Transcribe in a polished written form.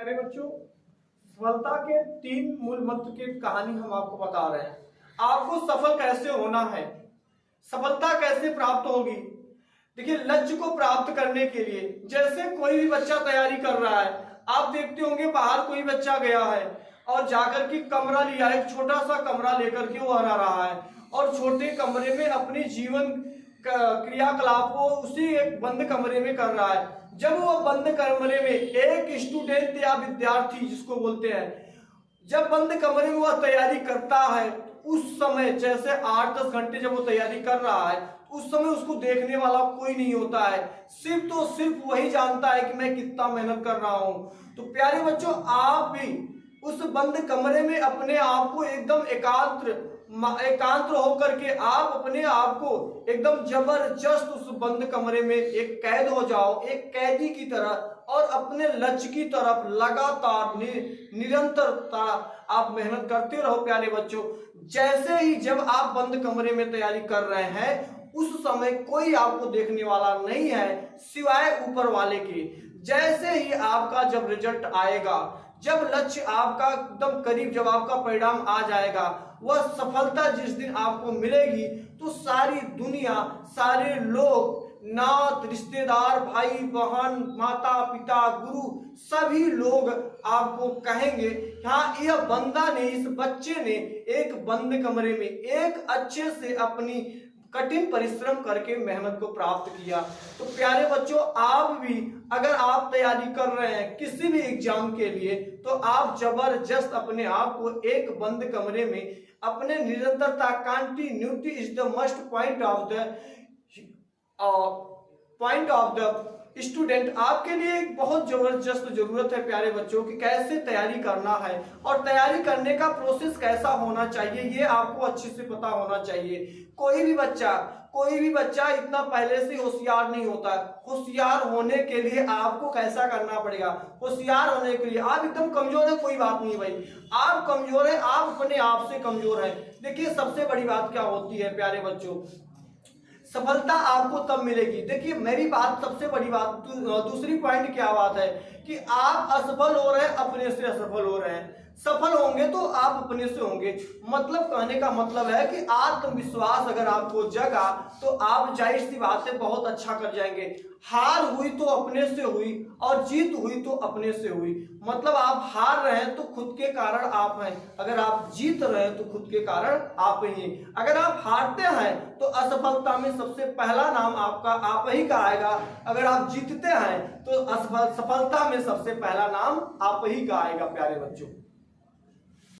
अरे बच्चों, सफलता के 3 मूल मंत्र की कहानी हम आपको बता रहे हैं। आपको सफल कैसे होना है, सफलता कैसे प्राप्त होगी। देखिए, लक्ष्य को प्राप्त करने के लिए जैसे कोई भी बच्चा तैयारी कर रहा है, आप देखते होंगे बाहर कोई बच्चा गया है और जाकर के कमरा लिया है, एक छोटा सा कमरा लेकर के वो आ रहा है और छोटे कमरे में अपनी जीवन क्रियाकलाप को उसी एक बंद कमरे में कर रहा है। जब वो बंद कमरे में एक स्टूडेंट या विद्यार्थी जिसको बोलते हैं, जब बंद कमरे में वह तैयारी करता है, उस समय जैसे 8-10 घंटे जब वो तैयारी कर रहा है, उस समय उसको देखने वाला कोई नहीं होता है, सिर्फ तो सिर्फ वही जानता है कि मैं कितना मेहनत कर रहा हूं। तो प्यारे बच्चों, आप भी उस बंद कमरे में अपने आप को एकदम एकांत होकर के आप अपने आप को एकदम जबरदस्त उस बंद कमरे में एक कैद हो जाओ, एक कैदी की तरह, और अपने लक्ष्य की तरफ लगातार निरंतरता आप मेहनत करते रहो। प्यारे बच्चों, जैसे ही जब आप बंद कमरे में तैयारी कर रहे हैं, उस समय कोई आपको देखने वाला नहीं है सिवाय ऊपर वाले के। जैसे ही आपका जब रिजल्ट आएगा, जब लक्ष्य आपका एकदम करीब, जब आपका परिणाम आ जाएगा, वह सफलता जिस दिन आपको मिलेगी, तो सारी दुनिया, सारे लोग, नात, रिश्तेदार, भाई बहन, माता पिता, गुरु, सभी लोग आपको कहेंगे, हाँ, यह बंदा ने, इस बच्चे ने एक बंद कमरे में एक अच्छे से अपनी कठिन परिश्रम करके मेहनत को प्राप्त किया। तो प्यारे बच्चों, आप भी अगर आप तैयारी कर रहे हैं किसी भी एग्जाम के लिए, तो आप जबरदस्त अपने आप को एक बंद कमरे में अपने निरंतरता, continuity is the must point of the student. आपके लिए एक बहुत जबरदस्त जरूरत है प्यारे बच्चों कि कैसे तैयारी करना है और तैयारी करने का प्रोसेस कैसा होना चाहिए, ये आपको अच्छे से पता होना चाहिए। कोई भी बच्चा इतना पहले से होशियार नहीं होता। होशियार होने के लिए आपको कैसा करना पड़ेगा, होशियार होने के लिए आप एकदम कमजोर है, कोई बात नहीं भाई, आप कमजोर है, आप अपने आप से कमजोर है। देखिए, सबसे बड़ी बात क्या होती है प्यारे बच्चों, सफलता आपको तब मिलेगी। देखिए, मेरी बात, सबसे बड़ी बात, दूसरी पॉइंट क्या बात है कि आप असफल हो रहे हैं, अपने से असफल हो रहे हैं। सफल होंगे तो आप अपने से होंगे। मतलब कहने का मतलब है कि आत्मविश्वास अगर आपको जगा, तो आप जाहिर सी बात है बहुत अच्छा कर जाएंगे। हार हुई तो अपने से हुई और जीत हुई तो अपने से हुई। मतलब आप हार रहे हैं तो खुद के कारण आप हैं, अगर आप जीत रहे हैं तो खुद के कारण आप ही। अगर आप हारते हैं तो असफलता में सबसे पहला नाम आपका आप ही का आएगा। अगर आप जीतते हैं तो सफलता में सबसे पहला नाम आप ही का आएगा प्यारे बच्चों।